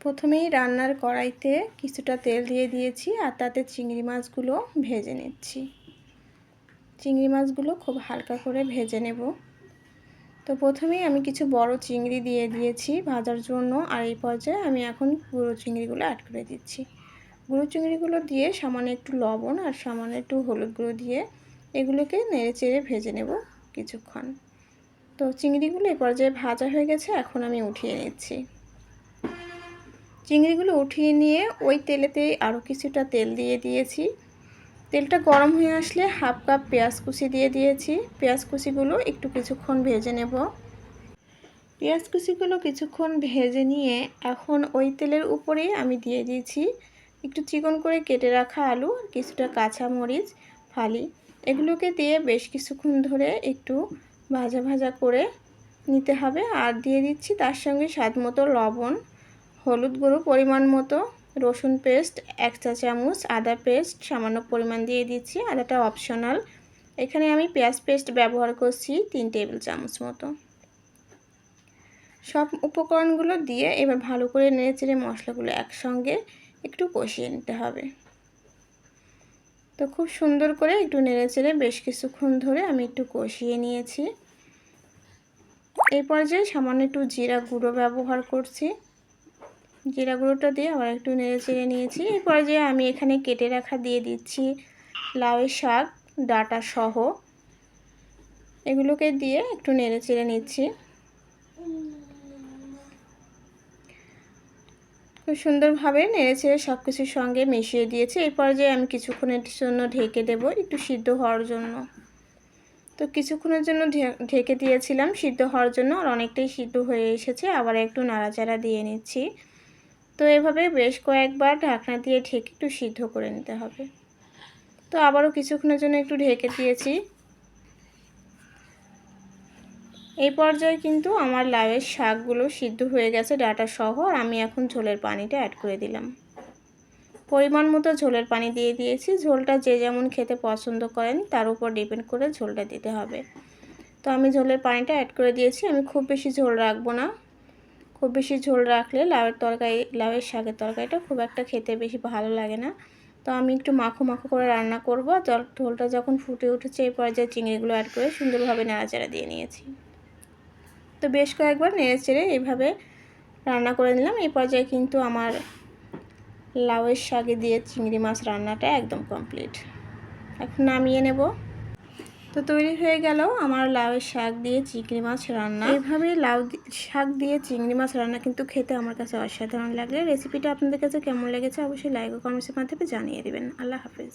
প্রথমেই রান্নার কড়াইতে কিছুটা তেল দিয়ে দিয়েছি আর তাতে চিংড়ি মাছগুলো ভেজে নিচ্ছি। চিংড়ি মাছগুলো খুব হালকা করে ভেজে নেব। তো প্রথমেই আমি কিছু বড় চিংড়ি দিয়ে দিয়েছি ভাজার জন্য, আর এই পর্যায়ে আমি এখন গুঁড়ো চিংড়িগুলো অ্যাড করে দিচ্ছি। গুঁড়ো চিংড়িগুলো দিয়ে সামান্য একটু লবণ আর সামান্য একটু হলুদ গুঁড়ো দিয়ে এগুলোকে নেড়েচেড়ে ভেজে নেব কিছুক্ষণ। তো চিংড়িগুলো এই পর্যায়ে ভাজা হয়ে গেছে, এখন আমি উঠিয়ে নিচ্ছি। চিংড়িগুলো উঠিয়ে নিয়ে ওই তেলেতেই আরও কিছুটা তেল দিয়ে দিয়েছি। তেলটা গরম হয়ে আসলে হাফ কাপ পেঁয়াজ কুচি দিয়ে দিয়েছি। পেঁয়াজ কুচিগুলো একটু কিছুক্ষণ ভেজে নেব। পেঁয়াজ কুচিগুলো কিছুক্ষণ ভেজে নিয়ে এখন ওই তেলের উপরেই আমি দিয়ে দিয়েছি একটু চিকন করে কেটে রাখা আলু আর কিছুটা কাঁচা মরিচ ফালি। এগুলোকে দিয়ে বেশ কিছুক্ষণ ধরে একটু ভাজা ভাজা করে নিতে হবে। আর দিয়ে দিচ্ছি তার সঙ্গে স্বাদ মতো লবণ, হলুদ গুঁড়ো পরিমাণ মতো, রসুন পেস্ট 1 চা চামচ, আদা পেস্ট সামান্য পরিমাণ দিয়ে দিচ্ছি। আদাটা অপশনাল। এখানে আমি পেঁয়াজ পেস্ট ব্যবহার করছি 3 টেবিল চামচ মতো। সব উপকরণগুলো দিয়ে এবার ভালো করে নেড়েচেড়ে মশলাগুলো একসঙ্গে একটু কষিয়ে নিতে হবে। তো খুব সুন্দর করে একটু নেড়েচেড়ে বেশ কিছুক্ষণ ধরে আমি একটু কষিয়ে নিয়েছি। এই পর্যায়ে সামান্য একটু জিরা গুঁড়ো ব্যবহার করছি। জিরা গুঁড়োটা দিয়ে আবার একটু নেড়েচেড়ে নিয়েছি। এই পর্যায়ে আমি এখানে কেটে রাখা দিয়ে দিচ্ছি লাউয়ের শাক ডাঁটা সহ। এগুলোকে দিয়ে একটু নেড়েচেড়ে নিচ্ছি। খুব সুন্দরভাবে নেড়েচেড়ে সব কিছুর সঙ্গে মিশিয়ে দিয়েছি। এই পর্যায়ে আমি কিছুক্ষণের জন্য ঢেকে দেব একটু সিদ্ধ হওয়ার জন্য। তো কিছুক্ষণের জন্য ঢেকে দিয়েছিলাম সিদ্ধ হওয়ার জন্য, আর অনেকটাই সিদ্ধ হয়ে এসেছে। আবার একটু নাড়াচাড়া দিয়ে নিচ্ছি। তো এভাবে বেশ কয়েকবার ঢাকনা দিয়ে ঢেকে একটু সিদ্ধ করে নিতে হবে। তো আবারও কিছুক্ষণের জন্য একটু ঢেকে দিয়েছি। এই পর্যায়ে কিন্তু আমার লাউয়ের শাকগুলো সিদ্ধ হয়ে গেছে ডাঁটা সহ। আর আমি এখন ঝোলের পানিটা অ্যাড করে দিলাম। পরিমাণ মতো ঝোলের পানি দিয়ে দিয়েছি। ঝোলটা যে যেমন খেতে পছন্দ করেন তার উপর ডিপেন্ড করে ঝোলটা দিতে হবে। তো আমি ঝোলের পানিটা অ্যাড করে দিয়েছি। আমি খুব বেশি ঝোল রাখবো না। খুব বেশি ঝোল রাখলে লাউয়ের শাকের তরকারিটা খুব একটা খেতে বেশি ভালো লাগে না। তো আমি একটু মাখো মাখো করে রান্না করব। ঝোলটা যখন ফুটে উঠেছে এই পর্যায়ে চিংড়িগুলো অ্যাড করে সুন্দরভাবে নাড়াচাড়া দিয়ে নিয়েছি। তো বেশ কয়েকবার নেড়েচেড়ে এইভাবে রান্না করে নিলাম। এই পর্যায়ে কিন্তু আমার লাউয়ের শাকে দিয়ে চিংড়ি মাছ রান্নাটা একদম কমপ্লিট। এখন নামিয়ে নেব। তো তৈরি হয়ে গেল আমার লাউয়ের শাক দিয়ে চিংড়ি মাছ রান্না। এইভাবে শাক দিয়ে চিংড়ি মাছ রান্না কিন্তু খেতে আমার কাছে অসাধারণ লাগে। রেসিপিটা আপনাদের কাছে কেমন লেগেছে অবশ্যই লাইক ও কমেন্টের মাধ্যমে জানিয়ে দেবেন। আল্লাহ হাফেজ।